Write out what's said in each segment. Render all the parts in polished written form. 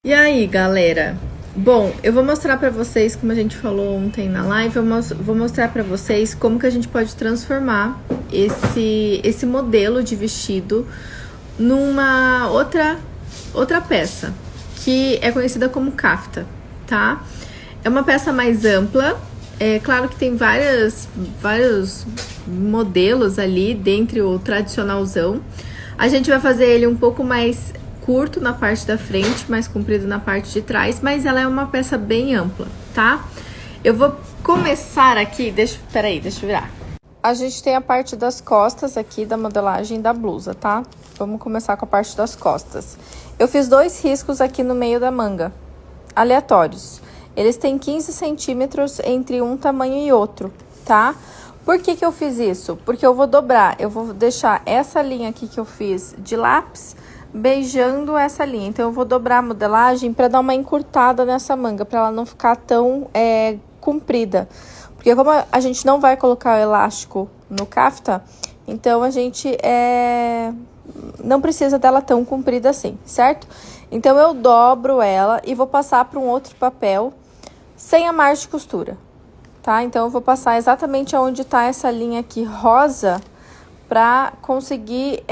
E aí, galera? Bom, eu vou mostrar pra vocês, como a gente falou ontem na live, vou mostrar pra vocês como que a gente pode transformar esse modelo de vestido numa outra peça, que é conhecida como kafta, tá? É uma peça mais ampla, é claro que tem vários modelos ali, dentre o tradicionalzão. A gente vai fazer ele um pouco mais curto na parte da frente, mais comprido na parte de trás, mas ela é uma peça bem ampla, tá? Eu vou começar aqui, peraí, deixa eu virar. A gente tem a parte das costas aqui da modelagem da blusa, tá? Vamos começar com a parte das costas. Eu fiz 2 riscos aqui no meio da manga, aleatórios. Eles têm 15 centímetros entre um tamanho e outro, tá? Por que que eu fiz isso? Porque eu vou dobrar, eu vou deixar essa linha aqui que eu fiz de lápis beijando essa linha. Então, eu vou dobrar a modelagem para dar uma encurtada nessa manga, para ela não ficar tão comprida. Porque como a gente não vai colocar o elástico no kafta, então a gente não precisa dela tão comprida assim, certo? Então, eu dobro ela e vou passar para um outro papel sem a margem de costura, tá? Então, eu vou passar exatamente onde tá essa linha aqui rosa para conseguir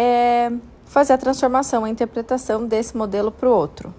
fazer a transformação, a interpretação desse modelo para o outro.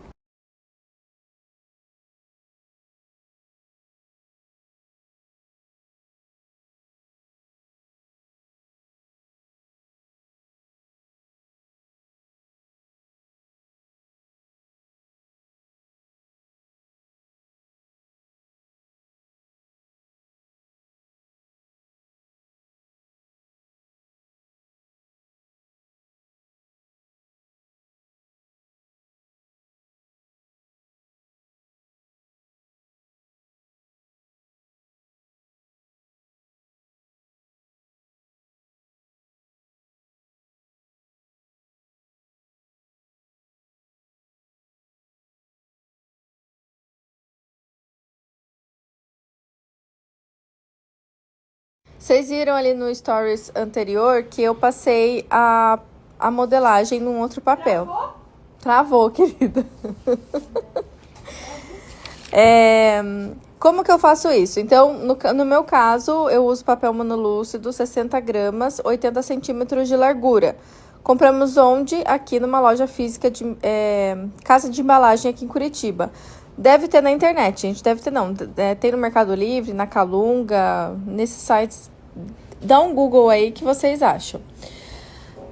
Vocês viram ali no stories anterior que eu passei a modelagem num outro papel. Travou, querida. Como que eu faço isso? Então, no meu caso, eu uso papel monolúcido, 60 gramas, 80 centímetros de largura. Compramos onde? Aqui numa loja física de casa de embalagem aqui em Curitiba. Deve ter na internet, gente. Deve ter não. Tem no Mercado Livre, na Calunga, nesses sites. Dá um Google aí que vocês acham.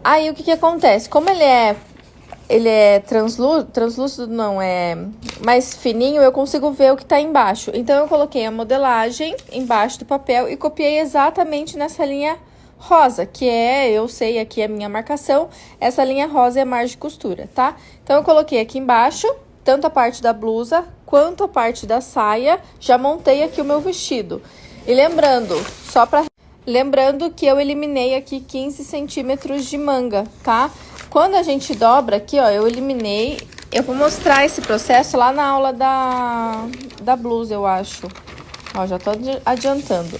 Aí o que acontece? Como ele é translúcido não, é mais fininho, eu consigo ver o que tá embaixo. Então, eu coloquei a modelagem embaixo do papel e copiei exatamente nessa linha rosa, que eu sei, aqui é a minha marcação, essa linha rosa é a margem de costura, tá? Então, eu coloquei aqui embaixo, tanto a parte da blusa quanto a parte da saia, já montei aqui o meu vestido. E lembrando que eu eliminei aqui 15 centímetros de manga, tá? Quando a gente dobra aqui, ó, eu eliminei. Eu vou mostrar esse processo lá na aula da blusa, eu acho. Ó, já tô adiantando.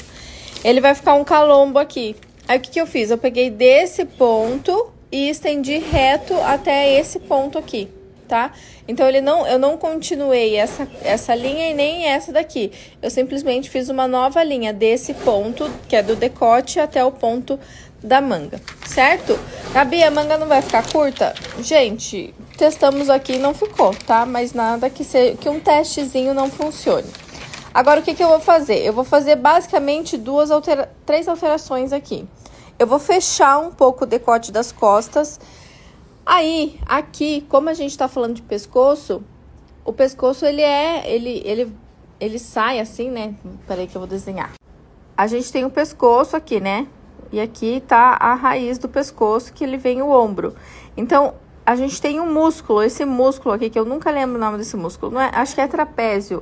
Ele vai ficar um calombo aqui. Aí, o que que eu fiz? Eu peguei desse ponto e estendi reto até esse ponto aqui, tá? Então, eu não continuei essa linha e nem essa daqui. Eu simplesmente fiz uma nova linha desse ponto, que é do decote, até o ponto da manga, certo? Gabi, a manga não vai ficar curta? Gente, testamos aqui e não ficou, tá? Mas nada que um testezinho não funcione. Agora, o que que eu vou fazer? Eu vou fazer basicamente 3 alterações aqui. Eu vou fechar um pouco o decote das costas. Aí, aqui, como a gente tá falando de pescoço, o pescoço, ele sai assim, né? Peraí que eu vou desenhar. A gente tem o pescoço aqui, né? E aqui tá a raiz do pescoço, que ele vem o ombro. Então, a gente tem um músculo, esse músculo aqui, que eu nunca lembro o nome desse músculo, não é? Acho que é trapézio,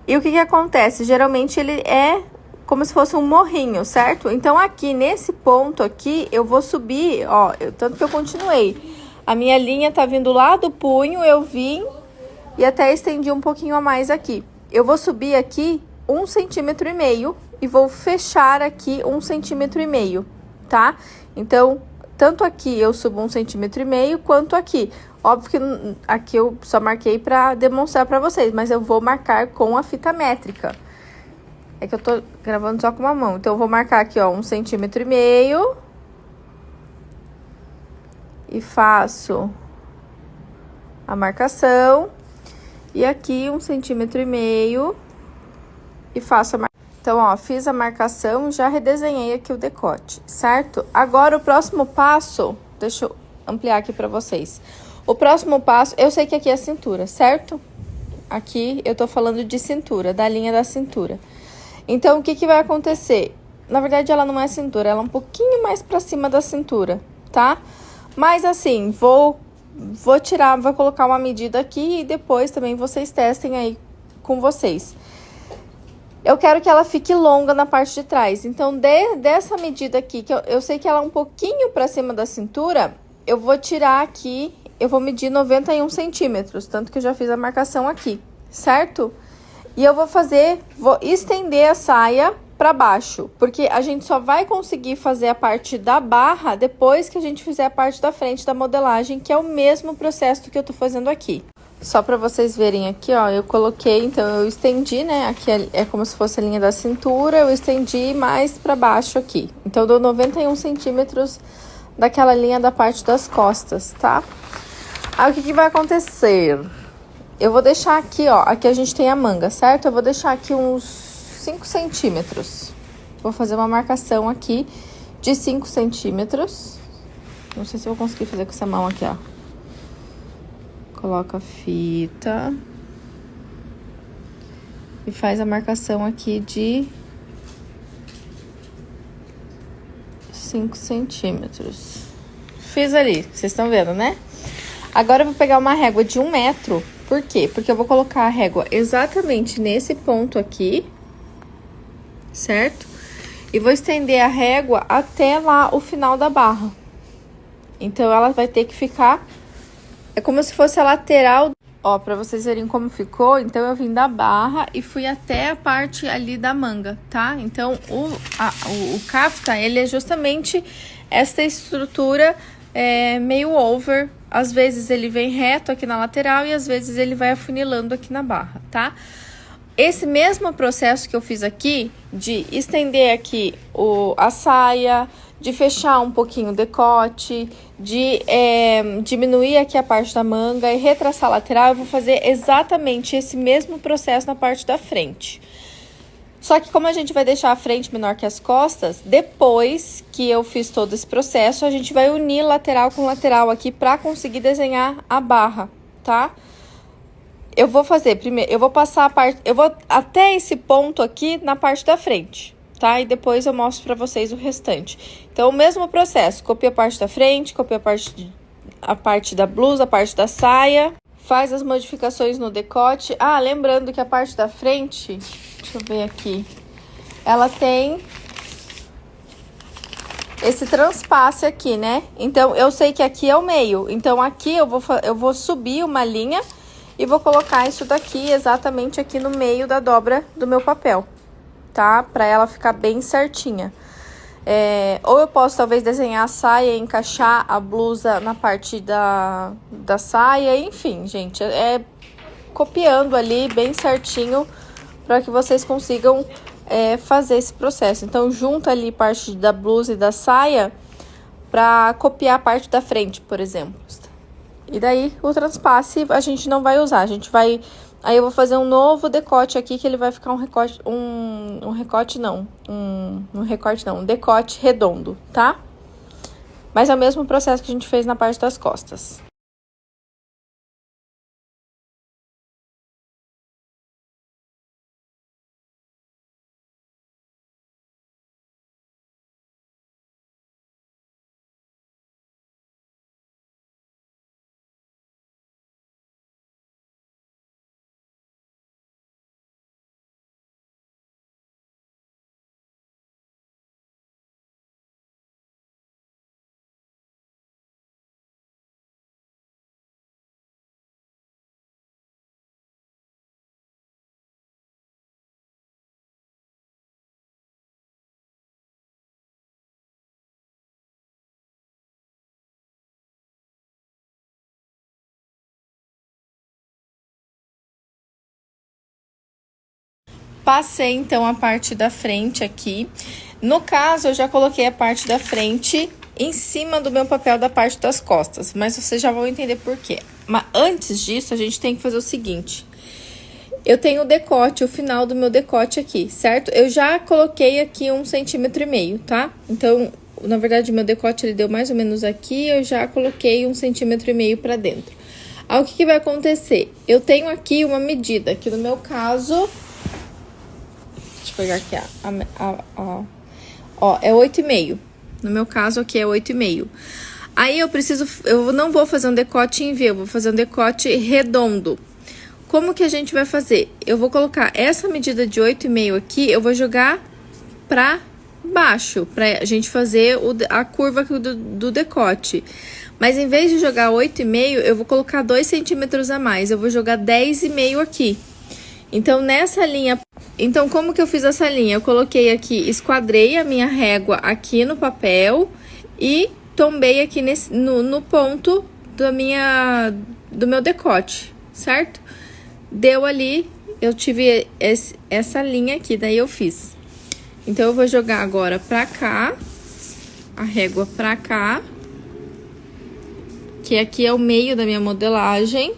E o que que acontece? Geralmente, ele é como se fosse um morrinho, certo? Então, aqui, nesse ponto aqui, eu vou subir, ó, tanto que eu continuei. A minha linha tá vindo lá do punho, eu vim e até estendi um pouquinho a mais aqui. Eu vou subir aqui 1,5 centímetros e vou fechar aqui 1,5 centímetros, tá? Então, tanto aqui eu subo 1,5 cm, quanto aqui. Óbvio que aqui eu só marquei pra demonstrar pra vocês, mas eu vou marcar com a fita métrica. É que eu tô gravando só com uma mão, então eu vou marcar aqui, ó, 1,5 cm. E faço a marcação. E aqui 1,5 cm. E faço a marcação. Então, ó, fiz a marcação, já redesenhei aqui o decote, certo? Agora, o próximo passo, deixa eu ampliar aqui pra vocês. O próximo passo, eu sei que aqui é a cintura, certo? Aqui eu tô falando de cintura, da linha da cintura. Então, o que que vai acontecer? Na verdade, ela não é cintura, ela é um pouquinho mais pra cima da cintura, tá? Mas assim, vou colocar uma medida aqui e depois também vocês testem aí com vocês. Eu quero que ela fique longa na parte de trás. Então, dessa medida aqui, que eu sei que ela é um pouquinho pra cima da cintura, eu vou tirar aqui, eu vou medir 91 centímetros, tanto que eu já fiz a marcação aqui, certo? E eu vou estender a saia pra baixo, porque a gente só vai conseguir fazer a parte da barra depois que a gente fizer a parte da frente da modelagem, que é o mesmo processo que eu tô fazendo aqui. Só pra vocês verem aqui, ó, eu coloquei, então eu estendi, né, aqui é como se fosse a linha da cintura, eu estendi mais pra baixo aqui. Então, eu dou 91 centímetros daquela linha da parte das costas, tá? Aí, o que que vai acontecer? Eu vou deixar aqui, ó, aqui a gente tem a manga, certo? Eu vou deixar aqui uns 5 centímetros. Vou fazer uma marcação aqui de 5 centímetros. Não sei se eu vou conseguir fazer com essa mão aqui, ó. Coloca a fita. E faz a marcação aqui de 5 centímetros. Fiz ali, vocês estão vendo, né? Agora eu vou pegar uma régua de 1 metro. Por quê? Porque eu vou colocar a régua exatamente nesse ponto aqui, certo? E vou estender a régua até lá o final da barra. Então, ela vai ter que ficar... É como se fosse a lateral... Ó, pra vocês verem como ficou, então eu vim da barra e fui até a parte ali da manga, tá? Então, o kafta, ele é justamente essa estrutura meio over. Às vezes ele vem reto aqui na lateral e às vezes ele vai afunilando aqui na barra, tá? Esse mesmo processo que eu fiz aqui, de estender aqui a saia, de fechar um pouquinho o decote, de diminuir aqui a parte da manga e retraçar a lateral, eu vou fazer exatamente esse mesmo processo na parte da frente. Só que como a gente vai deixar a frente menor que as costas, depois que eu fiz todo esse processo, a gente vai unir lateral com lateral aqui pra conseguir desenhar a barra, tá? Eu vou fazer primeiro, eu vou passar a parte, eu vou até esse ponto aqui na parte da frente, tá? E depois eu mostro pra vocês o restante. Então, o mesmo processo, copia a parte da frente, copia a parte da blusa, a parte da saia, faz as modificações no decote. Ah, lembrando que a parte da frente, deixa eu ver aqui, ela tem esse transpasse aqui, né? Então, eu sei que aqui é o meio, então aqui eu vou subir uma linha e vou colocar isso daqui exatamente aqui no meio da dobra do meu papel, tá? Pra ela ficar bem certinha. Ou eu posso talvez desenhar a saia e encaixar a blusa na parte da saia, enfim, gente, copiando ali bem certinho para que vocês consigam fazer esse processo. Então, junta ali parte da blusa e da saia para copiar a parte da frente, por exemplo. E daí, o transpasse a gente não vai usar, a gente vai... Aí eu vou fazer um novo decote aqui, que ele vai ficar um decote redondo, tá? Mas é o mesmo processo que a gente fez na parte das costas. Passei, então, a parte da frente aqui. No caso, eu já coloquei a parte da frente em cima do meu papel da parte das costas, mas vocês já vão entender por quê. Mas antes disso, a gente tem que fazer o seguinte. Eu tenho o decote, o final do meu decote aqui, certo? Eu já coloquei aqui 1,5 centímetros, tá? Então, na verdade, meu decote, ele deu mais ou menos aqui, eu já coloquei 1,5 centímetros pra dentro. Aí, o que vai acontecer? Eu tenho aqui uma medida, que no meu caso... Deixa eu pegar aqui, ó, é 8,5. No meu caso, aqui é 8,5. Aí, eu não vou fazer um decote em V, eu vou fazer um decote redondo. Como que a gente vai fazer? Eu vou colocar essa medida de 8,5 aqui, eu vou jogar pra baixo, pra gente fazer a curva do decote. Mas em vez de jogar 8,5, eu vou colocar 2 centímetros a mais, eu vou jogar 10,5 aqui. Então, nessa linha... Então, como que eu fiz essa linha? Eu coloquei aqui, esquadrei a minha régua aqui no papel e tombei aqui no ponto do meu decote, certo? Deu ali, eu tive essa linha aqui, daí eu fiz. Então, eu vou jogar agora pra cá, a régua pra cá, que aqui é o meio da minha modelagem.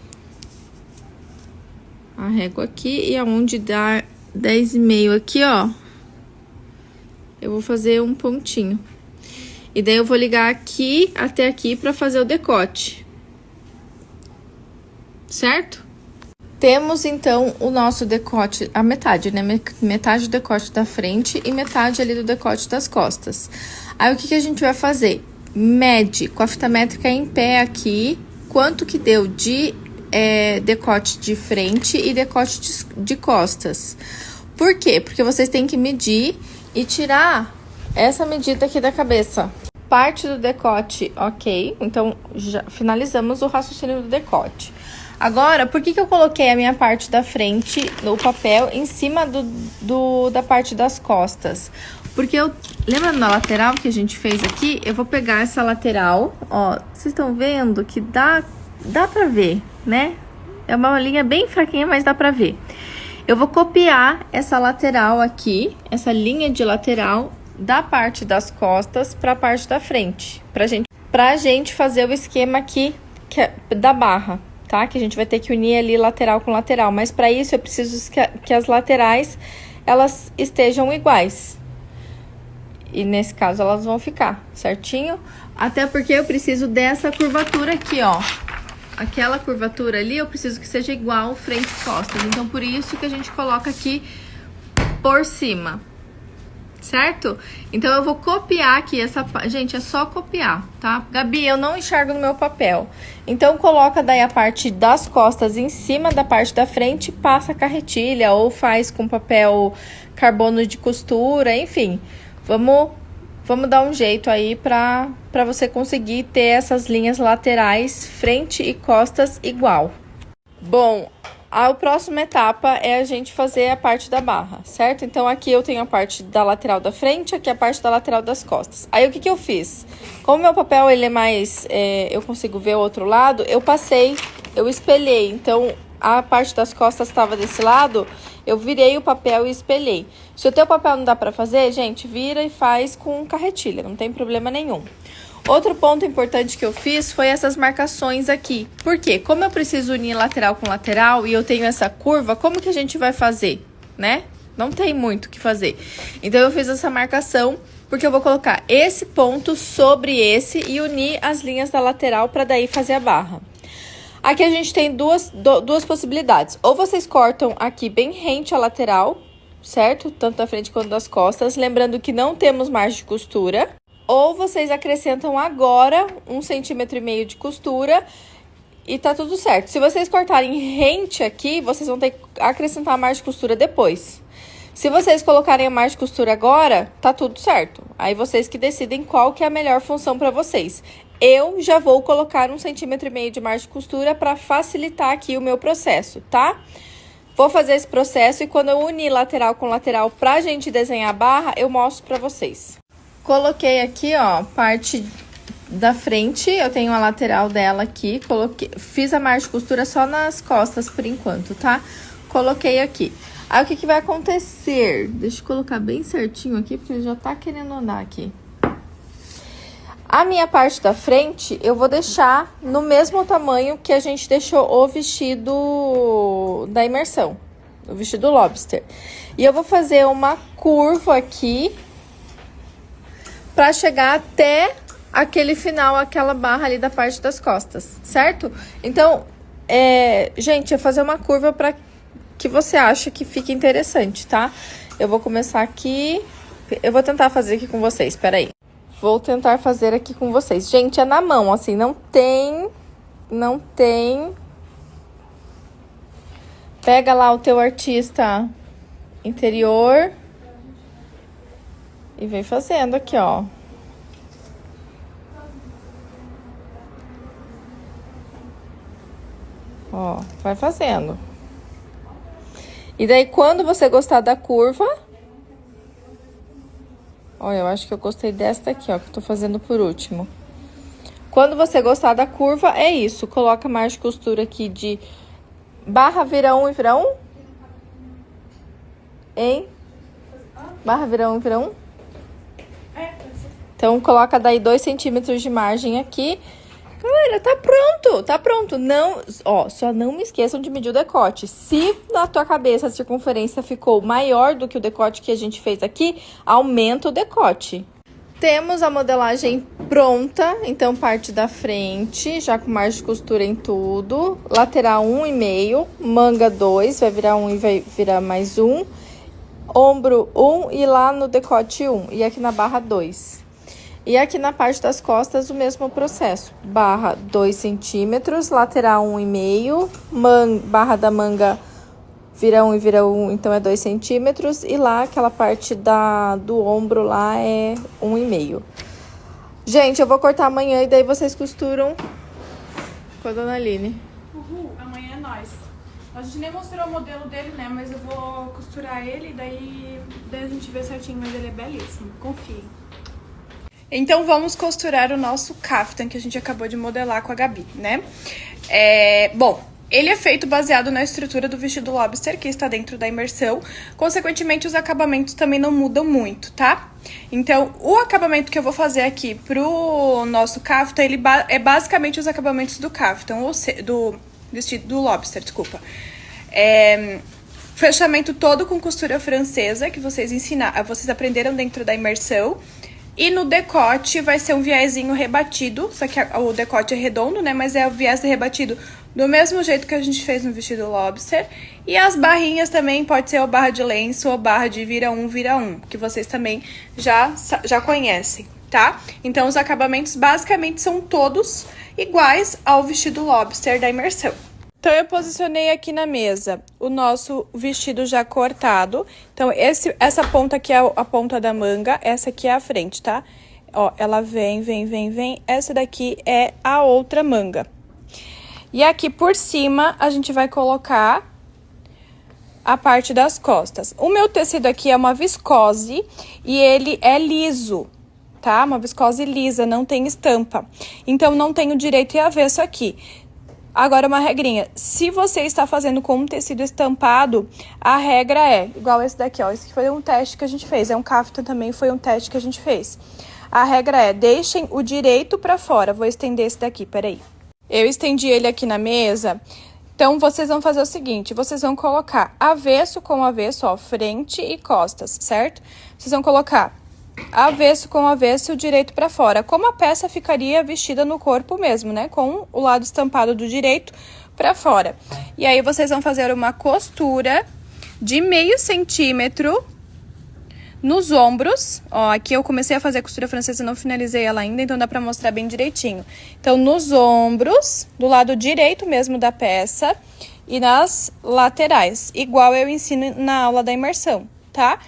A régua aqui, e aonde dá 10,5 aqui, ó, eu vou fazer um pontinho. E daí, eu vou ligar aqui até aqui pra fazer o decote. Certo? Temos, então, o nosso decote, a metade, né? Metade do decote da frente e metade ali do decote das costas. Aí, o que a gente vai fazer? Mede com a fita métrica em pé aqui, quanto que deu de decote de frente e decote de costas. Por quê? Porque vocês têm que medir e tirar essa medida aqui da cabeça. Parte do decote, ok. Então, já finalizamos o raciocínio do decote. Agora, por que eu coloquei a minha parte da frente no papel em cima da parte das costas? Porque lembra na lateral que a gente fez aqui? Eu vou pegar essa lateral, ó, vocês estão vendo que dá pra ver, né? É uma linha bem fraquinha, mas dá pra ver. Eu vou copiar essa lateral aqui, essa linha de lateral da parte das costas pra parte da frente, pra gente fazer o esquema aqui da barra. Tá? Que a gente vai ter que unir ali lateral com lateral. Mas para isso eu preciso que as laterais, elas estejam iguais. E nesse caso elas vão ficar certinho. Até porque eu preciso dessa curvatura aqui, ó. Aquela curvatura ali eu preciso que seja igual frente e costas. Então por isso que a gente coloca aqui por cima. Certo? Então, eu vou copiar aqui essa... Gente, é só copiar, tá? Gabi, eu não enxergo no meu papel. Então, coloca daí a parte das costas em cima da parte da frente, passa a carretilha ou faz com papel carbono de costura, enfim. Vamos dar um jeito aí pra você conseguir ter essas linhas laterais, frente e costas igual. Bom... A próxima etapa é a gente fazer a parte da barra, certo? Então, aqui eu tenho a parte da lateral da frente, aqui a parte da lateral das costas. Aí, o que eu fiz? Como meu papel, ele é mais... eu consigo ver o outro lado, eu espelhei. Então, a parte das costas estava desse lado, eu virei o papel e espelhei. Se o teu papel não dá pra fazer, gente, vira e faz com carretilha, não tem problema nenhum. Outro ponto importante que eu fiz foi essas marcações aqui. Por quê? Como eu preciso unir lateral com lateral e eu tenho essa curva, como que a gente vai fazer, né? Não tem muito o que fazer. Então, eu fiz essa marcação porque eu vou colocar esse ponto sobre esse e unir as linhas da lateral para daí fazer a barra. Aqui a gente tem duas possibilidades. Ou vocês cortam aqui bem rente à lateral, certo? Tanto da frente quanto das costas. Lembrando que não temos margem de costura. Ou vocês acrescentam agora 1,5 centímetros de costura e tá tudo certo. Se vocês cortarem rente aqui, vocês vão ter que acrescentar a margem de costura depois. Se vocês colocarem a margem de costura agora, tá tudo certo. Aí vocês que decidem qual que é a melhor função para vocês. Eu já vou colocar 1,5 centímetros de margem de costura para facilitar aqui o meu processo, tá? Vou fazer esse processo e quando eu unir lateral com lateral pra gente desenhar a barra, eu mostro pra vocês. Coloquei aqui, ó, parte da frente, eu tenho a lateral dela aqui, fiz a margem de costura só nas costas por enquanto, tá? Coloquei aqui. Aí, o que vai acontecer? Deixa eu colocar bem certinho aqui, porque ele já tá querendo andar aqui. A minha parte da frente, eu vou deixar no mesmo tamanho que a gente deixou o vestido da imersão. O vestido lobster. E eu vou fazer uma curva aqui pra chegar até aquele final, aquela barra ali da parte das costas, certo? Então, gente, eu vou fazer uma curva pra que você acha que fique interessante, tá? Eu vou começar aqui. Eu vou tentar fazer aqui com vocês, peraí. Vou tentar fazer aqui com vocês. Gente, é na mão, assim, não tem... Pega lá o teu artista interior e vem fazendo aqui, ó. Ó, vai fazendo. E daí, quando você gostar da curva... Olha, eu acho que eu gostei desta aqui, ó, que eu tô fazendo por último. Quando você gostar da curva, é isso. Coloca margem de costura aqui de barra, vira um e vira um. Hein? Barra, vira um e vira um. Então, coloca daí 2 centímetros de margem aqui. Galera, tá pronto, tá pronto. Não, ó, só não me esqueçam de medir o decote. Se na tua cabeça a circunferência ficou maior do que o decote que a gente fez aqui, aumenta o decote. Temos a modelagem pronta, então parte da frente, já com margem de costura em tudo. Lateral 1,5, manga 2, vai virar 1 e vai virar mais 1. Ombro 1 e lá no decote 1, e aqui na barra 2. E aqui na parte das costas, o mesmo processo. Barra 2 centímetros, lateral 1,5, barra da manga vira 1 e vira 1, então é 2 centímetros. E lá, aquela parte do ombro lá é 1,5. Gente, eu vou cortar amanhã e daí vocês costuram com a dona Aline. Uhul, amanhã é nós. A gente nem mostrou o modelo dele, né? Mas eu vou costurar ele e daí a gente vê certinho, mas ele é belíssimo. Confie. Então, vamos costurar o nosso caftan que a gente acabou de modelar com a Gabi, né? Bom, ele é feito baseado na estrutura do vestido lobster, que está dentro da imersão. Consequentemente, os acabamentos também não mudam muito, tá? Então, o acabamento que eu vou fazer aqui pro nosso caftan, ele é basicamente os acabamentos do caftan, ou do vestido do lobster, desculpa. Fechamento todo com costura francesa, que vocês aprenderam dentro da imersão. E no decote vai ser um viezinho rebatido, só que o decote é redondo, né? Mas é o viés rebatido do mesmo jeito que a gente fez no vestido lobster. E as barrinhas também pode ser ou barra de lenço ou barra de vira um, que vocês também já conhecem, tá? Então, os acabamentos basicamente são todos iguais ao vestido lobster da imersão. Então, eu posicionei aqui na mesa o nosso vestido já cortado. Então, essa ponta aqui é a ponta da manga, essa aqui é a frente, tá? Ó, ela vem. Essa daqui é a outra manga. E aqui por cima, a gente vai colocar a parte das costas. O meu tecido aqui é uma viscose e ele é liso, tá? Uma viscose lisa, não tem estampa. Então, não tem o direito e avesso aqui. Agora, uma regrinha, se você está fazendo com um tecido estampado, a regra é igual esse daqui, ó. Esse aqui foi um teste que a gente fez, é um caftan também, foi um teste que a gente fez. A regra é, deixem o direito pra fora. Vou estender esse daqui, peraí. Eu estendi ele aqui na mesa, então vocês vão fazer o seguinte, vocês vão colocar avesso com avesso, ó, frente e costas, certo? Vocês vão colocar avesso com avesso, o direito pra fora, como a peça ficaria vestida no corpo mesmo, né? Com o lado estampado do direito pra fora. E aí, vocês vão fazer uma costura de meio centímetro nos ombros. Ó, aqui eu comecei a fazer a costura francesa e não finalizei ela ainda, então dá pra mostrar bem direitinho. Então, nos ombros, do lado direito mesmo da peça e nas laterais, igual eu ensino na aula da imersão, tá?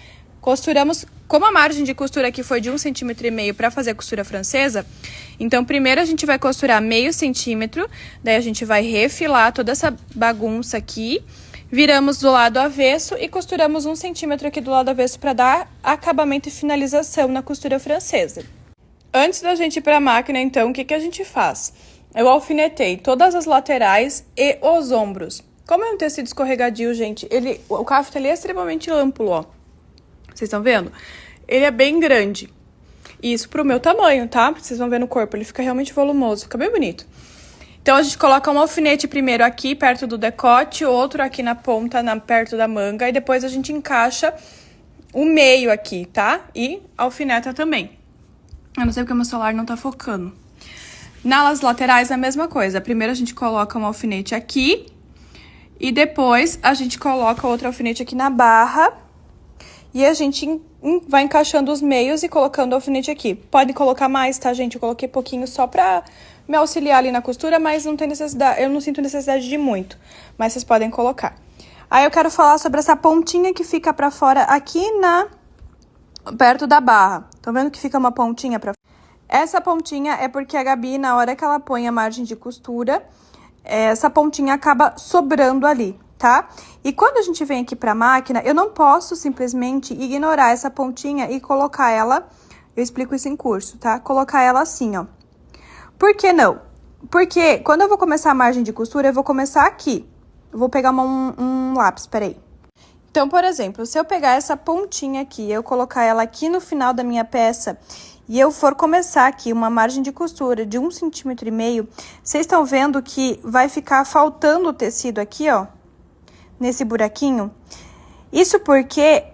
Costuramos. Como a margem de costura aqui foi de 1,5 cm para fazer a costura francesa, então primeiro a gente vai costurar meio centímetro, daí a gente vai refilar toda essa bagunça aqui, viramos do lado avesso e costuramos 1 centímetro aqui do lado avesso para dar acabamento e finalização na costura francesa. Antes da gente ir para a máquina, então, o que a gente faz? Eu alfinetei todas as laterais e os ombros. Como é um tecido escorregadio, gente, o cafta ele é extremamente amplo, ó. Vocês estão vendo? Ele é bem grande. Isso pro meu tamanho, tá? Vocês vão ver no corpo, ele fica realmente volumoso, fica bem bonito. Então, a gente coloca um alfinete primeiro aqui, perto do decote, outro aqui na ponta, perto da manga, e depois a gente encaixa o meio aqui, tá? E alfineta também. Eu não sei porque meu celular não tá focando. Nas laterais, a mesma coisa. Primeiro, a gente coloca um alfinete aqui, e depois a gente coloca outro alfinete aqui na barra, e a gente vai encaixando os meios e colocando o alfinete aqui. Pode colocar mais, tá, gente? Eu coloquei pouquinho só pra me auxiliar ali na costura, mas não tem necessidade, eu não sinto necessidade de muito. Mas vocês podem colocar. Aí eu quero falar sobre essa pontinha que fica pra fora aqui perto da barra. Estão vendo que fica uma pontinha pra fora? Essa pontinha é porque a Gabi, na hora que ela põe a margem de costura, essa pontinha acaba sobrando ali, tá? E quando a gente vem aqui pra máquina, eu não posso simplesmente ignorar essa pontinha e colocar ela, eu explico isso em curso, tá? Colocar ela assim, ó. Por que não? Porque quando eu vou começar a margem de costura, eu vou começar aqui. Eu vou pegar um lápis, peraí. Então, por exemplo, se eu pegar essa pontinha aqui, eu colocar ela aqui no final da minha peça e eu for começar aqui uma margem de costura de 1,5 cm, vocês estão vendo que vai ficar faltando o tecido aqui, ó, nesse buraquinho? Isso porque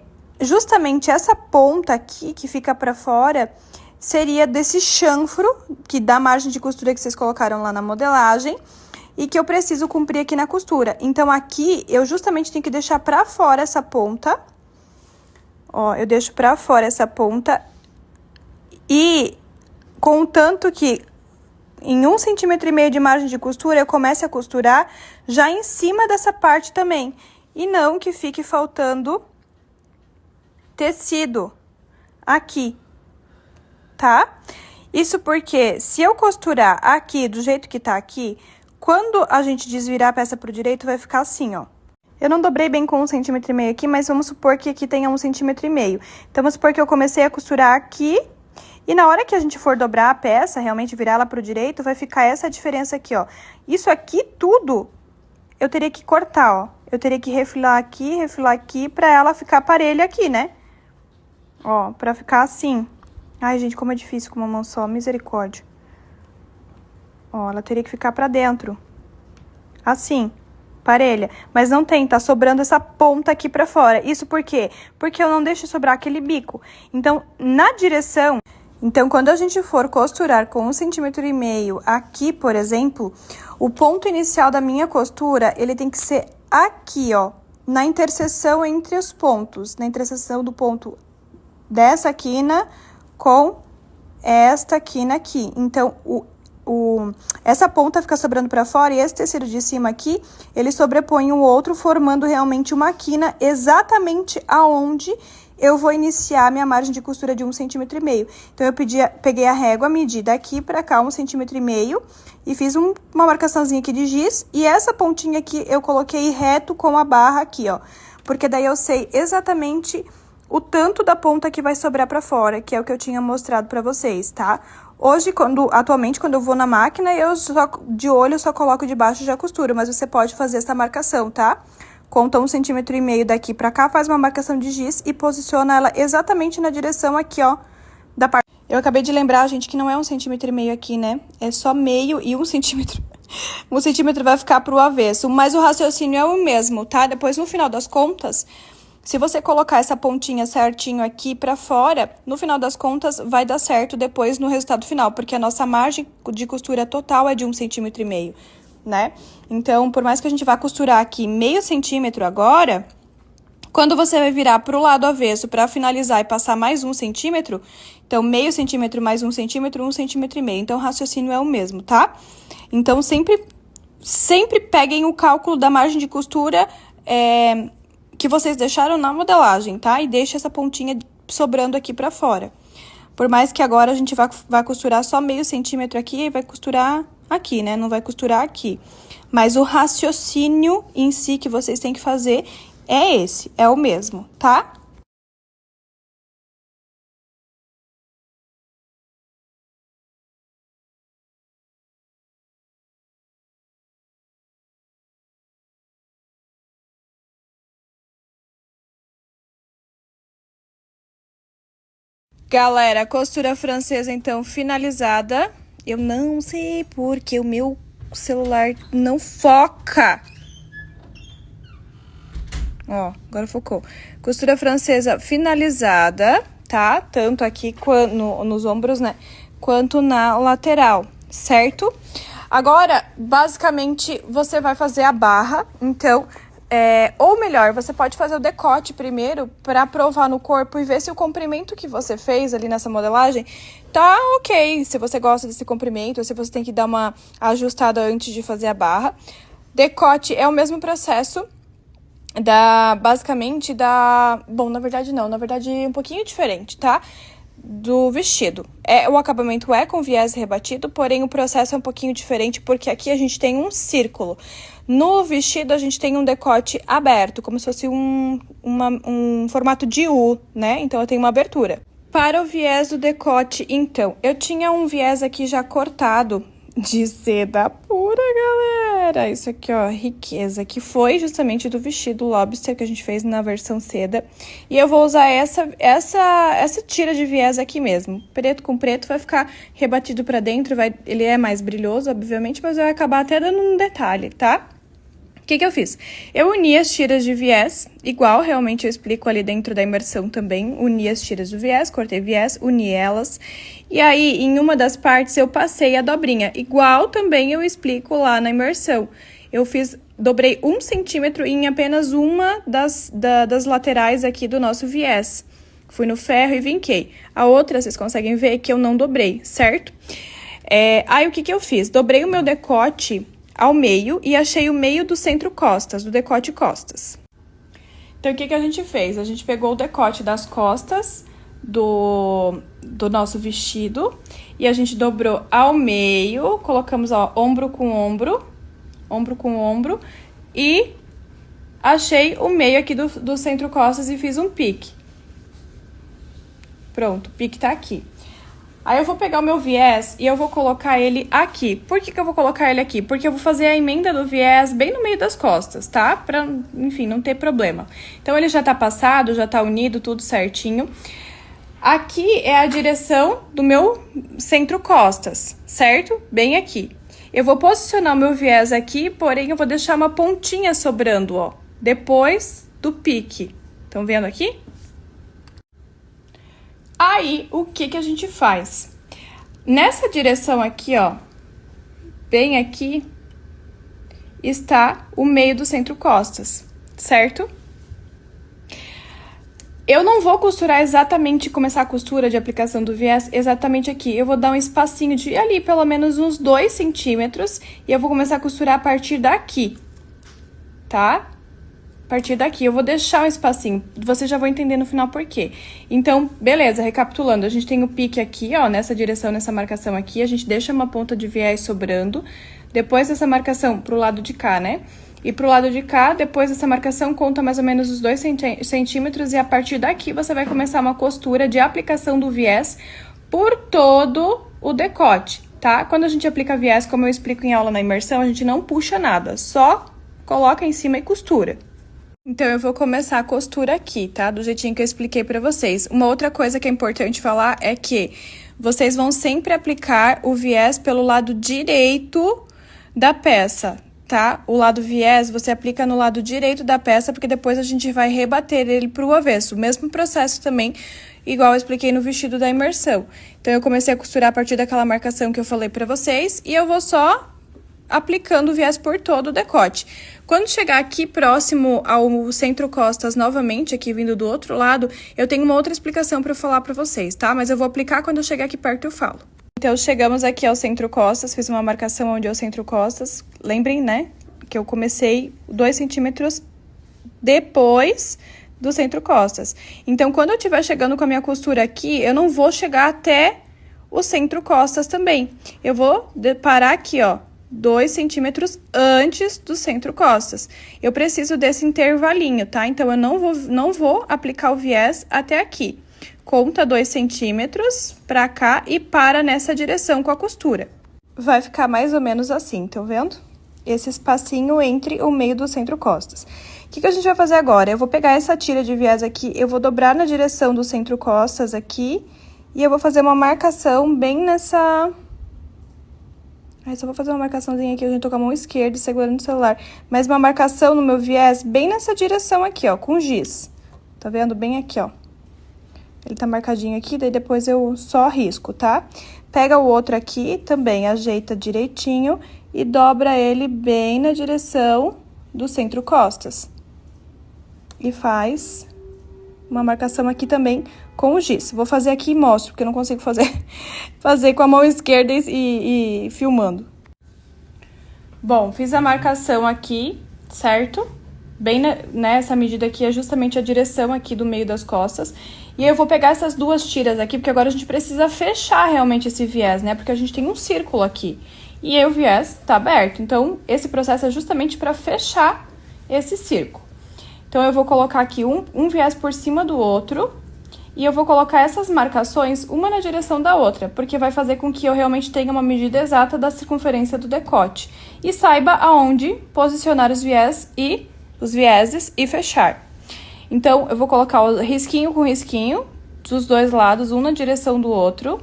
justamente essa ponta aqui que fica pra fora seria desse chanfro, que dá margem de costura que vocês colocaram lá na modelagem, e que eu preciso cumprir aqui na costura. Então, aqui, eu justamente tenho que deixar pra fora essa ponta. Ó, eu deixo pra fora essa ponta. E, contanto que em 1,5 cm de margem de costura, eu comece a costurar já em cima dessa parte também. E não que fique faltando tecido aqui, tá? Isso porque, se eu costurar aqui do jeito que tá aqui, quando a gente desvirar a peça pro direito, vai ficar assim, ó. Eu não dobrei bem com 1,5 cm aqui, mas vamos supor que aqui tenha 1,5 cm. Então, vamos supor que eu comecei a costurar aqui, e na hora que a gente for dobrar a peça, realmente virar ela pro direito, vai ficar essa diferença aqui, ó. Isso aqui tudo, eu teria que cortar, ó. Eu teria que refilar aqui, pra ela ficar parelha aqui, né? Ó, pra ficar assim. Ai, gente, como é difícil com uma mão só, misericórdia. Ó, ela teria que ficar pra dentro. Assim, parelha. Mas não tem, tá sobrando essa ponta aqui pra fora. Isso por quê? Porque eu não deixo sobrar aquele bico. Então, na direção... Então, quando a gente for costurar com 1,5 cm aqui, por exemplo, o ponto inicial da minha costura, ele tem que ser aqui, ó. Na interseção entre os pontos. Na interseção do ponto dessa quina com esta quina aqui. Então, essa ponta fica sobrando pra fora e esse tecido de cima aqui, ele sobrepõe o outro, formando realmente uma quina exatamente aonde eu vou iniciar a minha margem de costura de 1,5 cm. Então, eu peguei a régua, medida aqui pra cá, 1,5 cm, e fiz uma marcaçãozinha aqui de giz, e essa pontinha aqui eu coloquei reto com a barra aqui, ó, porque daí eu sei exatamente o tanto da ponta que vai sobrar pra fora, que é o que eu tinha mostrado pra vocês, tá? Hoje, atualmente, quando eu vou na máquina, de olho, eu só coloco de baixo e já costuro, mas você pode fazer essa marcação, tá? Conta 1,5 cm daqui pra cá, faz uma marcação de giz e posiciona ela exatamente na direção aqui, ó, da parte. Eu acabei de lembrar, gente, que não é 1,5 cm aqui, né? É só meio e 1 centímetro. 1 centímetro vai ficar pro avesso, mas o raciocínio é o mesmo, tá? Depois, no final das contas... Se você colocar essa pontinha certinho aqui pra fora, no final das contas, vai dar certo depois no resultado final, porque a nossa margem de costura total é de 1,5 cm, né? Então, por mais que a gente vá costurar aqui meio centímetro agora, quando você vai virar pro lado avesso pra finalizar e passar mais 1 centímetro, então, meio centímetro mais 1 centímetro, 1,5 cm. Então, o raciocínio é o mesmo, tá? Então, sempre peguem o cálculo da margem de costura, que vocês deixaram na modelagem, tá? E deixa essa pontinha sobrando aqui pra fora. Por mais que agora a gente vá costurar só meio centímetro aqui, e vai costurar aqui, né? Não vai costurar aqui. Mas o raciocínio em si que vocês têm que fazer é esse, é o mesmo, tá? Galera, costura francesa, então, finalizada. Eu não sei porque o meu celular não foca. Ó, agora focou. Costura francesa finalizada, tá? Tanto aqui nos ombros, né? Quanto na lateral, certo? Agora, basicamente, você vai fazer a barra. Então, ou melhor, você pode fazer o decote primeiro pra provar no corpo e ver se o comprimento que você fez ali nessa modelagem tá ok. Se você gosta desse comprimento, ou se você tem que dar uma ajustada antes de fazer a barra. Decote é o mesmo processo. Bom, na verdade não, na verdade é um pouquinho diferente, tá? Do vestido. O acabamento é com viés rebatido, porém o processo é um pouquinho diferente, porque aqui a gente tem um círculo. No vestido a gente tem um decote aberto, como se fosse um formato de U, né? Então eu tenho uma abertura. Para o viés do decote, então, eu tinha um viés aqui já cortado, de seda pura, galera. Isso aqui, ó, riqueza, que foi justamente do vestido lobster que a gente fez na versão seda. E eu vou usar essa tira de viés aqui mesmo. Preto com preto vai ficar rebatido pra dentro, ele é mais brilhoso, obviamente, mas vai acabar até dando um detalhe, tá? O que eu fiz? Eu uni as tiras de viés, igual realmente eu explico ali dentro da imersão também. Uni as tiras do viés, cortei viés, uni elas. E aí, em uma das partes, eu passei a dobrinha. Igual também eu explico lá na imersão. Dobrei 1 centímetro em apenas uma das laterais aqui do nosso viés. Fui no ferro e vinquei. A outra, vocês conseguem ver que eu não dobrei, certo? Aí, o que eu fiz? Dobrei o meu decote ao meio e achei o meio do centro costas, do decote costas. Então, o que a gente fez? A gente pegou o decote das costas do nosso vestido e a gente dobrou ao meio, colocamos, ó, ombro com ombro e achei o meio aqui do centro costas e fiz um pique. Pronto, o pique tá aqui. Aí eu vou pegar o meu viés e eu vou colocar ele aqui. Por que eu vou colocar ele aqui? Porque eu vou fazer a emenda do viés bem no meio das costas, tá? Pra, enfim, não ter problema. Então, ele já tá passado, já tá unido, tudo certinho. Aqui é a direção do meu centro-costas, certo? Bem aqui. Eu vou posicionar o meu viés aqui, porém, eu vou deixar uma pontinha sobrando, ó. Depois do pique. Estão vendo aqui? Aí, o que a gente faz? Nessa direção aqui, ó, bem aqui, está o meio do centro-costas, certo? Eu não vou costurar exatamente, começar a costura de aplicação do viés exatamente aqui. Eu vou dar um espacinho de ali, pelo menos uns 2 centímetros, e eu vou começar a costurar a partir daqui, tá? A partir daqui, eu vou deixar um espacinho, vocês já vão entender no final por quê. Então, beleza, recapitulando, a gente tem o pique aqui, ó, nessa direção, nessa marcação aqui, a gente deixa uma ponta de viés sobrando, depois dessa marcação pro lado de cá, né? E pro lado de cá, depois dessa marcação, conta mais ou menos os 2 centímetros, e a partir daqui você vai começar uma costura de aplicação do viés por todo o decote, tá? Quando a gente aplica viés, como eu explico em aula na imersão, a gente não puxa nada, só coloca em cima e costura. Então, eu vou começar a costura aqui, tá? Do jeitinho que eu expliquei pra vocês. Uma outra coisa que é importante falar é que vocês vão sempre aplicar o viés pelo lado direito da peça, tá? O lado viés você aplica no lado direito da peça, porque depois a gente vai rebater ele pro avesso. O mesmo processo também, igual eu expliquei no vestido da imersão. Então, eu comecei a costurar a partir daquela marcação que eu falei pra vocês, e eu vou só aplicando o viés por todo o decote. Quando chegar aqui próximo ao centro-costas novamente, aqui vindo do outro lado, eu tenho uma outra explicação para falar para vocês, tá? Mas eu vou aplicar quando eu chegar aqui perto eu falo. Então, chegamos aqui ao centro-costas, fiz uma marcação onde é o centro-costas. Lembrem, né, que eu comecei 2 centímetros depois do centro-costas. Então, quando eu estiver chegando com a minha costura aqui, eu não vou chegar até o centro-costas também. Eu vou parar aqui, ó, 2 centímetros antes do centro-costas. Eu preciso desse intervalinho, tá? Então, eu não vou aplicar o viés até aqui. Conta 2 centímetros pra cá e para nessa direção com a costura. Vai ficar mais ou menos assim, estão vendo? Esse espacinho entre o meio do centro-costas. O que a gente vai fazer agora? Eu vou pegar essa tira de viés aqui, eu vou dobrar na direção do centro-costas aqui E eu vou fazer uma marcação bem nessa... Aí só vou fazer uma marcaçãozinha aqui, eu já tô com a mão esquerda segurando o celular. Mas uma marcação no meu viés bem nessa direção aqui, ó, com giz. Tá vendo? Bem aqui, ó. Ele tá marcadinho aqui, daí depois eu só risco, tá? Pega o outro aqui, também ajeita direitinho e dobra ele bem na direção do centro-costas. E faz uma marcação aqui também com o giz. Vou fazer aqui e mostro, porque eu não consigo fazer com a mão esquerda e filmando. Bom, fiz a marcação aqui, certo? Bem nessa medida aqui é justamente a direção aqui do meio das costas. E eu vou pegar essas duas tiras aqui, porque agora a gente precisa fechar realmente esse viés, né? Porque a gente tem um círculo aqui. E aí o viés tá aberto. Então, esse processo é justamente para fechar esse círculo. Então, eu vou colocar aqui um viés por cima do outro. E eu vou colocar essas marcações uma na direção da outra, porque vai fazer com que eu realmente tenha uma medida exata da circunferência do decote. E saiba aonde posicionar os vieses e fechar. Então, eu vou colocar o risquinho com risquinho dos dois lados, um na direção do outro.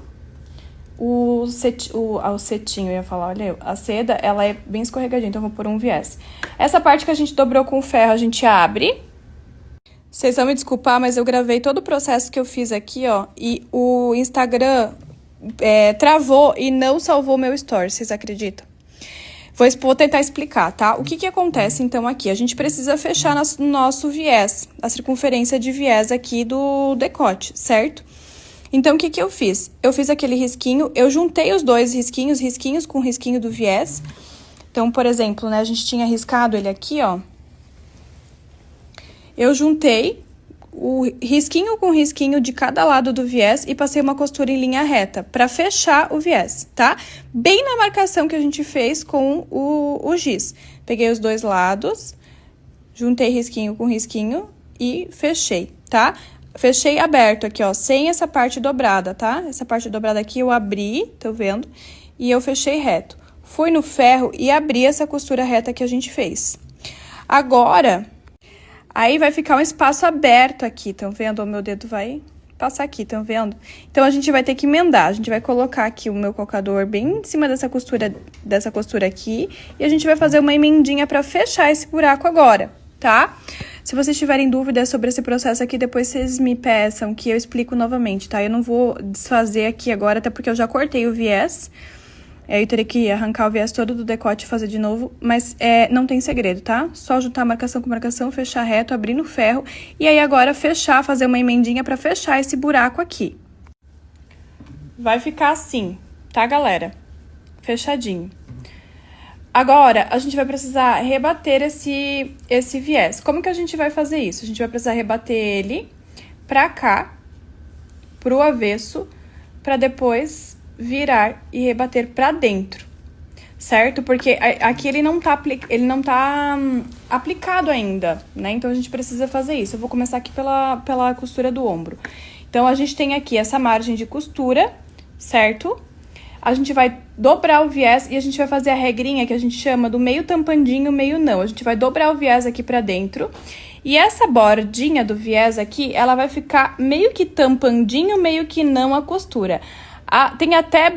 O cetinho, eu ia falar, olha, a seda, ela é bem escorregadinha, então eu vou pôr um viés. Essa parte que a gente dobrou com ferro, a gente abre. Vocês vão me desculpar, mas eu gravei todo o processo que eu fiz aqui, ó, e o Instagram travou e não salvou meu story, vocês acreditam? Vou tentar explicar, tá? O que acontece, então, aqui? A gente precisa fechar nosso viés, a circunferência de viés aqui do decote, certo? Então, o que eu fiz? Eu fiz aquele risquinho, eu juntei os dois risquinhos com o risquinho do viés. Então, por exemplo, né, a gente tinha riscado ele aqui, ó. Eu juntei o risquinho com risquinho de cada lado do viés e passei uma costura em linha reta para fechar o viés, tá? Bem na marcação que a gente fez com o giz. Peguei os dois lados, juntei risquinho com risquinho e fechei, tá? Fechei aberto aqui, ó, sem essa parte dobrada, tá? Essa parte dobrada aqui eu abri, tô vendo? E eu fechei reto. Fui no ferro e abri essa costura reta que a gente fez. Agora... aí vai ficar um espaço aberto aqui, estão vendo? O meu dedo vai passar aqui, estão vendo? Então, a gente vai ter que emendar. A gente vai colocar aqui o meu colocador bem em cima dessa costura aqui. E a gente vai fazer uma emendinha para fechar esse buraco agora, tá? Se vocês tiverem dúvidas sobre esse processo aqui, depois vocês me peçam que eu explico novamente, tá? Eu não vou desfazer aqui agora, até porque eu já cortei o viés. Eu teria que arrancar o viés todo do decote e fazer de novo, mas não tem segredo, tá? Só juntar marcação com marcação, fechar reto, abrir no ferro. E aí agora fechar, fazer uma emendinha pra fechar esse buraco aqui. Vai ficar assim, tá, galera? Fechadinho. Agora, a gente vai precisar rebater esse viés. Como que a gente vai fazer isso? A gente vai precisar rebater ele pra cá, pro avesso, pra depois... virar e rebater pra dentro, certo? Porque aqui ele não tá aplicado ainda, né? Então, a gente precisa fazer isso. Eu vou começar aqui pela costura do ombro. Então, a gente tem aqui essa margem de costura, certo? A gente vai dobrar o viés e a gente vai fazer a regrinha que a gente chama do meio tampandinho, meio não. A gente vai dobrar o viés aqui pra dentro. E essa bordinha do viés aqui, ela vai ficar meio que tampandinho, meio que não a costura. Tem até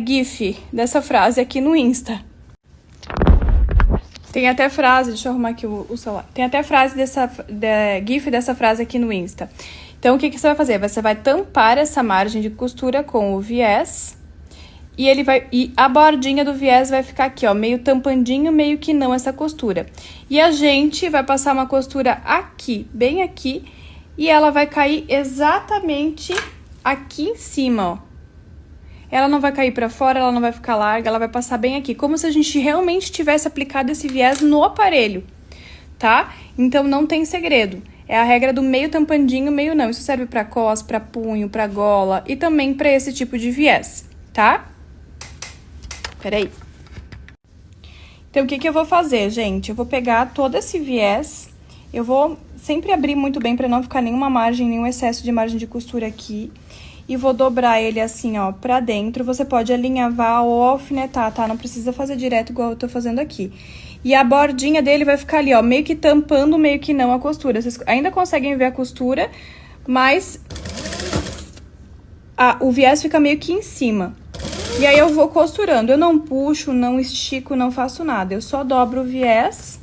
gif dessa frase aqui no Insta. Tem até frase, deixa eu arrumar aqui o celular. Tem até frase gif dessa frase aqui no Insta. Então, o que você vai fazer? Você vai tampar essa margem de costura com o viés. E a bordinha do viés vai ficar aqui, ó, meio tampandinho, meio que não essa costura. E a gente vai passar uma costura aqui, bem aqui. E ela vai cair exatamente aqui em cima, ó. Ela não vai cair pra fora, ela não vai ficar larga, ela vai passar bem aqui, como se a gente realmente tivesse aplicado esse viés no aparelho, tá? Então, não tem segredo. É a regra do meio tampandinho, meio não. Isso serve pra cos, pra punho, pra gola e também pra esse tipo de viés, tá? Peraí. Então, o que eu vou fazer, gente? Eu vou pegar todo esse viés, eu vou sempre abrir muito bem pra não ficar nenhuma margem, nenhum excesso de margem de costura aqui. E vou dobrar ele assim, ó, pra dentro. Você pode alinhavar ou alfinetar, tá? Não precisa fazer direto igual eu tô fazendo aqui. E a bordinha dele vai ficar ali, ó, meio que tampando, meio que não a costura. Vocês ainda conseguem ver a costura, mas o viés fica meio que em cima. E aí eu vou costurando. Eu não puxo, não estico, não faço nada. Eu só dobro o viés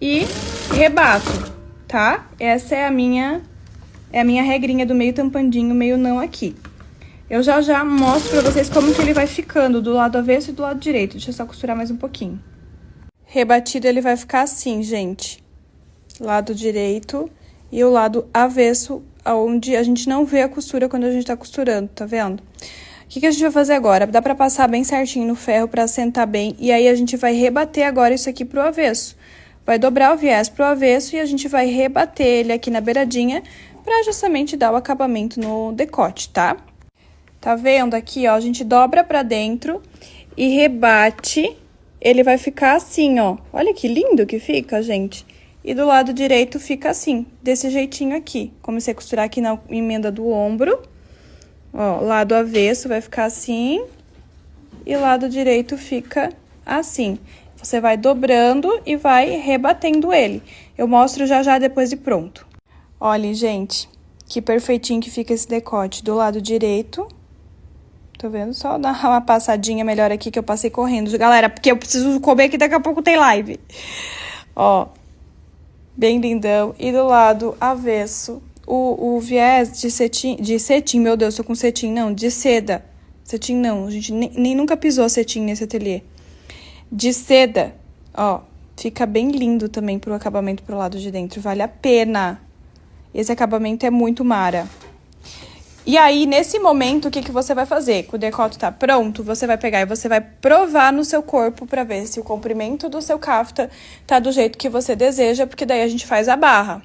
e rebato, tá? Essa é a minha regrinha do meio tampandinho, meio não aqui. Eu já mostro pra vocês como que ele vai ficando do lado avesso e do lado direito. Deixa eu só costurar mais um pouquinho. Rebatido ele vai ficar assim, gente. Lado direito e o lado avesso, onde a gente não vê a costura quando a gente tá costurando, tá vendo? O que a gente vai fazer agora? Dá pra passar bem certinho no ferro pra assentar bem. E aí a gente vai rebater agora isso aqui pro avesso. Vai dobrar o viés pro avesso e a gente vai rebater ele aqui na beiradinha pra justamente dar o acabamento no decote, tá? Tá vendo aqui, ó? A gente dobra pra dentro e rebate. Ele vai ficar assim, ó. Olha que lindo que fica, gente. E do lado direito fica assim, desse jeitinho aqui. Comecei a costurar aqui na emenda do ombro. Ó, lado avesso vai ficar assim. E lado direito fica assim. Você vai dobrando e vai rebatendo ele. Eu mostro já depois de pronto. Olhem, gente, que perfeitinho que fica esse decote. Do lado direito. Tô vendo? Só dar uma passadinha melhor aqui que eu passei correndo. Galera, porque eu preciso comer que daqui a pouco tem live. Ó, bem lindão. E do lado avesso. O viés de cetim, meu Deus, tô com cetim, não, de seda. Cetim não, a gente nem nunca pisou cetim nesse ateliê. De seda, ó, fica bem lindo também pro acabamento pro lado de dentro, vale a pena. Esse acabamento é muito mara. E aí, nesse momento, o que você vai fazer? Que o decote tá pronto, você vai pegar e você vai provar no seu corpo pra ver se o comprimento do seu cafta tá do jeito que você deseja, porque daí a gente faz a barra.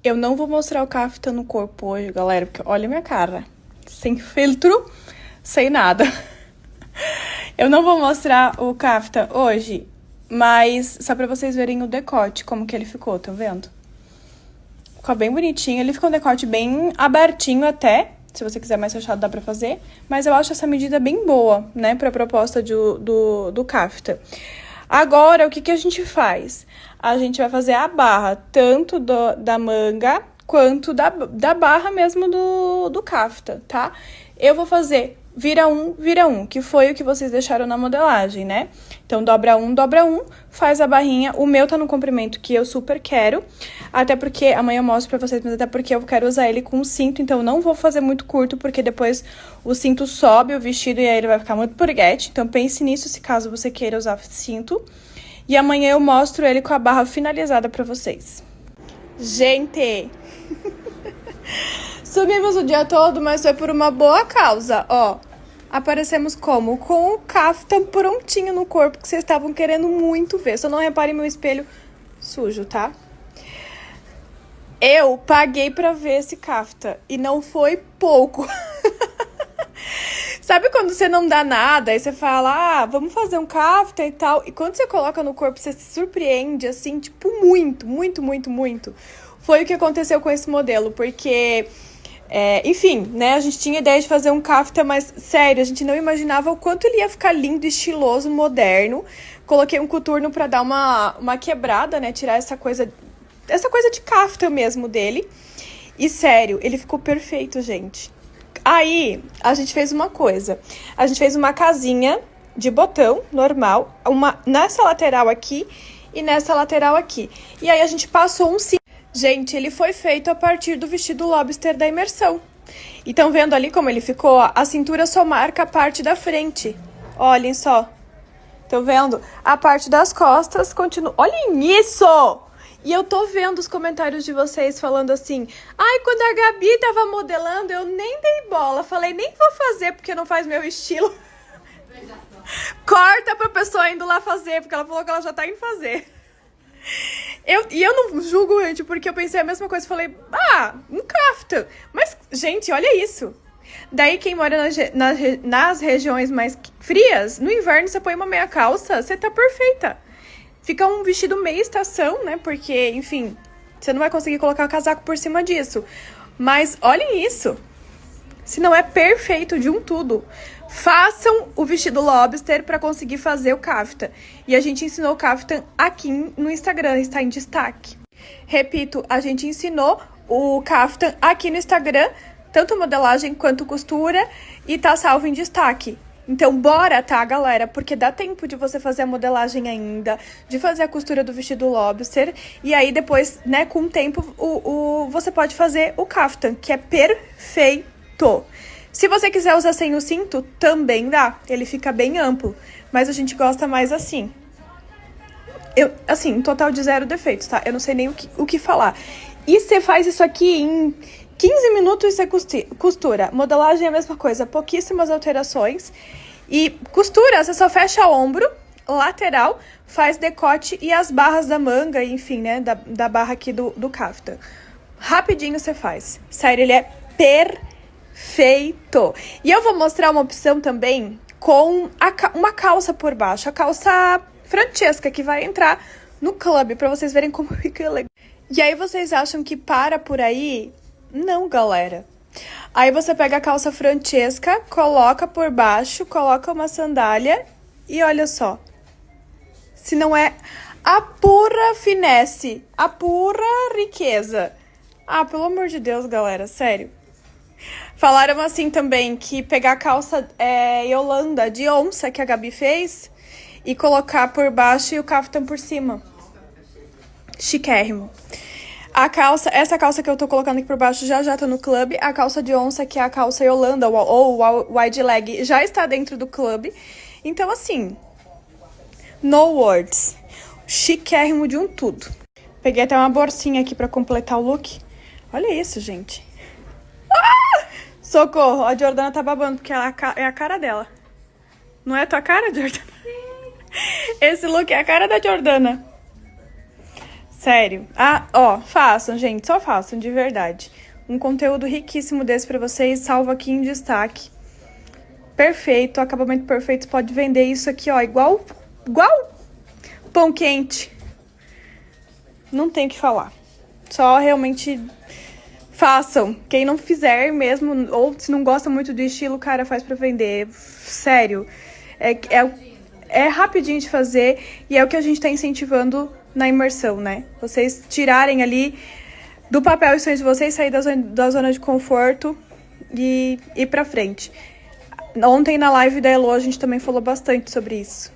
Eu não vou mostrar o cafta no corpo hoje, galera, porque olha a minha cara. Sem filtro, sem nada. Eu não vou mostrar o cafta hoje, mas só pra vocês verem o decote, como que ele ficou, tá vendo? Ficou bem bonitinho, ele ficou um decote bem abertinho até, se você quiser mais fechado dá pra fazer, mas eu acho essa medida bem boa, né, pra proposta do cafta. Agora, o que a gente faz? A gente vai fazer a barra, tanto da manga, quanto da barra mesmo do cafta, tá? Eu vou fazer vira um, que foi o que vocês deixaram na modelagem, né? Então, dobra um, faz a barrinha. O meu tá no comprimento que eu super quero, até porque, amanhã eu mostro pra vocês, mas até porque eu quero usar ele com cinto, então eu não vou fazer muito curto, porque depois o cinto sobe o vestido e aí ele vai ficar muito purguete. Então, pense nisso, se caso você queira usar cinto. E amanhã eu mostro ele com a barra finalizada pra vocês. Gente! Sumimos o dia todo, mas foi por uma boa causa, ó. Aparecemos como? Com o caftan prontinho no corpo, que vocês estavam querendo muito ver. Só não reparem meu espelho sujo, tá? Eu paguei pra ver esse caftan, e não foi pouco. Sabe quando você não dá nada, aí você fala, vamos fazer um caftan e tal, e quando você coloca no corpo, você se surpreende, assim, tipo, muito, muito, muito, muito. Foi o que aconteceu com esse modelo, porque, enfim, né, a gente tinha ideia de fazer um caftan, mas, sério, a gente não imaginava o quanto ele ia ficar lindo, estiloso, moderno. Coloquei um coturno pra dar uma quebrada, né, tirar essa coisa de caftan mesmo dele. E, sério, ele ficou perfeito, gente. Aí, a gente fez uma coisa. A gente fez uma casinha de botão normal, nessa lateral aqui e nessa lateral aqui. E aí, a gente passou um cinto. Gente, ele foi feito a partir do vestido lobster da imersão. E estão vendo ali como ele ficou? A cintura só marca a parte da frente. Olhem só. Estão vendo? A parte das costas continua... Olhem isso! E eu tô vendo os comentários de vocês falando assim, quando a Gabi tava modelando, eu nem dei bola. Falei, nem vou fazer porque não faz meu estilo. Corta pra pessoa indo lá fazer, porque ela falou que ela já tá indo fazer. Eu não julgo, gente, porque eu pensei a mesma coisa. Falei, um caftan. Mas, gente, olha isso. Daí, quem mora nas regiões mais frias, no inverno você põe uma meia calça, você tá perfeita. Fica um vestido meia estação, né? Porque, enfim, você não vai conseguir colocar o casaco por cima disso. Mas olhem isso. Se não é perfeito de um tudo. Façam o vestido lobster para conseguir fazer o caftan. E a gente ensinou o caftan aqui no Instagram, está em destaque. Repito, a gente ensinou o caftan aqui no Instagram tanto modelagem quanto costura e tá salvo em destaque. Então, bora, tá, galera? Porque dá tempo de você fazer a modelagem ainda, de fazer a costura do vestido lobster. E aí, depois, né, com o tempo, você pode fazer o kaftan, que é perfeito. Se você quiser usar sem o cinto, também dá. Ele fica bem amplo, mas a gente gosta mais assim. Assim, um total de 0 defeitos, tá? Eu não sei nem o que falar. E você faz isso aqui em 15 minutos e você costura. Modelagem é a mesma coisa, pouquíssimas alterações. E costura, você só fecha o ombro, lateral, faz decote e as barras da manga, enfim, né, da barra aqui do kaftan. Rapidinho você faz. Sério, ele é perfeito. E eu vou mostrar uma opção também com uma calça por baixo, a calça Francesca, que vai entrar no clube, pra vocês verem como fica legal. E aí vocês acham que para por aí? Não, galera. Aí você pega a calça Francesca, coloca por baixo, coloca uma sandália e olha só. Se não é a pura finesse, a pura riqueza. Ah, pelo amor de Deus, galera, sério. Falaram assim também que pegar a calça Yolanda de onça que a Gabi fez e colocar por baixo e o kaftan por cima. Chiquérrimo. Essa calça que eu tô colocando aqui por baixo já tá no clube. A calça de onça, que é a calça Yolanda ou wide leg, já está dentro do clube. Então, assim, no words. Chiquérrimo de um tudo. Peguei até uma bolsinha aqui pra completar o look. Olha isso, gente. Ah! Socorro, a Jordana tá babando, porque ela é a cara dela. Não é a tua cara, Jordana? Esse look é a cara da Jordana. Sério. Ah, ó, façam, gente. Só façam, de verdade. Um conteúdo riquíssimo desse pra vocês. Salvo aqui em destaque. Perfeito. Acabamento perfeito. Você pode vender isso aqui, ó. Igual pão quente. Não tem o que falar. Só realmente façam. Quem não fizer mesmo, ou se não gosta muito do estilo, cara, faz pra vender. Sério. É rapidinho de fazer e é o que a gente tá incentivando na imersão, né? Vocês tirarem ali do papel os sonhos de vocês, sair da zona de conforto e ir pra frente. Ontem na live da Elo a gente também falou bastante sobre isso.